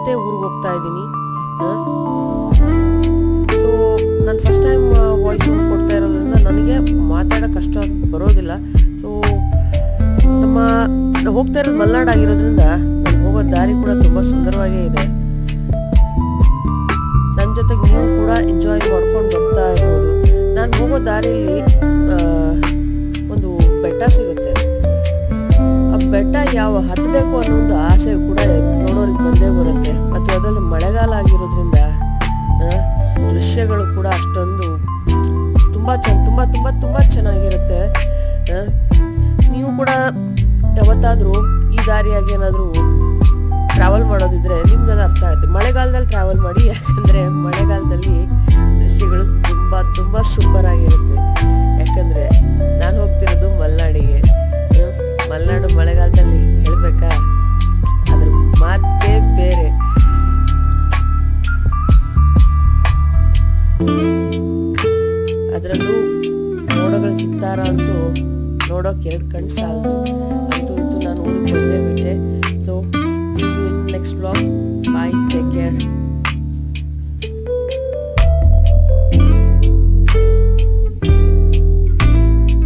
ಮತ್ತೆ ಊರಿಗೆ ಹೋಗ್ತಾ ಇದ್ದೀನಿ. ಸೊ ನಾನು ಫಸ್ಟ್ ಟೈಮ್ ವಾಯ್ಸ್ ಕೊಡ್ತಾ ಇರೋದ್ರಿಂದ ನನಗೆ ಮಾತಾಡೋಕ್ಕೆ ಅಷ್ಟೊಂದು ಬರೋದಿಲ್ಲ. ಸೊ ನಮ್ಮ ಹೋಗ್ತಾ ಇರೋದು ಮಲೆನಾಡು ಆಗಿರೋದ್ರಿಂದ ನಾನು ಹೋಗೋ ದಾರಿ ಕೂಡ ತುಂಬ ಸುಂದರವಾಗೇ ಇದೆ. ನನ್ನ ಜೊತೆಗೆ ನೀವು ಕೂಡ ಎಂಜಾಯ್ ಮಾಡ್ಕೊಂಡು ಬರ್ತಾ ಇರ್ಬೋದು. ನಾನು ಹೋಗೋ ದಾರಿಯಲ್ಲಿ ಒಂದು ಬೆಟ್ಟ ಸಿಗುತ್ತೆ. ಆ ಬೆಟ್ಟ ಯಾವ ಹತ್ತಬೇಕು ಅನ್ನೋ ಒಂದು ಆಸೆ ಕೂಡ ನೋಡೋರಿಗೆ ಬಂದೇ ಬರುತ್ತೆ. ಮತ್ತು ಅದರಲ್ಲಿ ಮಳೆಗಾಲ ಆಗಿರೋದ್ರಿಂದ ದೃಶ್ಯಗಳು ಕೂಡ ಅಷ್ಟೊಂದು ತುಂಬ ಚೆನ್ನಾಗಿರುತ್ತೆ. ನೀವು ಕೂಡ ಯಾವತ್ತಾದರೂ ಈ ದಾರಿಯಾಗಿ ಏನಾದರೂ ಟ್ರಾವೆಲ್ ಮಾಡೋದಿದ್ರೆ ನಿಮ್ಗೆ ಅದು ಅರ್ಥ ಆಗುತ್ತೆ. ಮಳೆಗಾಲದಲ್ಲಿ ಟ್ರಾವೆಲ್ ಮಾಡಿ, ಯಾಕಂದರೆ ಮಳೆಗಾಲದಲ್ಲಿ ದೃಶ್ಯಗಳು ತುಂಬ ಸೂಪರ್ ಆಗಿರುತ್ತೆ. ಯಾಕಂದರೆ ನಾನು ಹೋಗ್ತಿರೋದು ಮಲೆನಾಡಿಗೆ. ಮಲೆನಾಡು ಮಳೆಗಾಲದಲ್ಲಿ ಹೇಳಬೇಕಾ, ಅದ್ರ ಮಾತೇ ಬೇರೆ. ಅದರಲ್ಲೂ ಮೋಡಗಳ ಚಿತ್ತಾರ ಅಂತೂ ನೋಡೋಕೆ 2 ಕಣ್ಣು ಸಾಲದು. ಅಂತೂ ನಾನು ಊರಿಗೆ ಬಂದೇ ಬಿಟ್ಟೆ. So see you in next vlog. Bye, take care.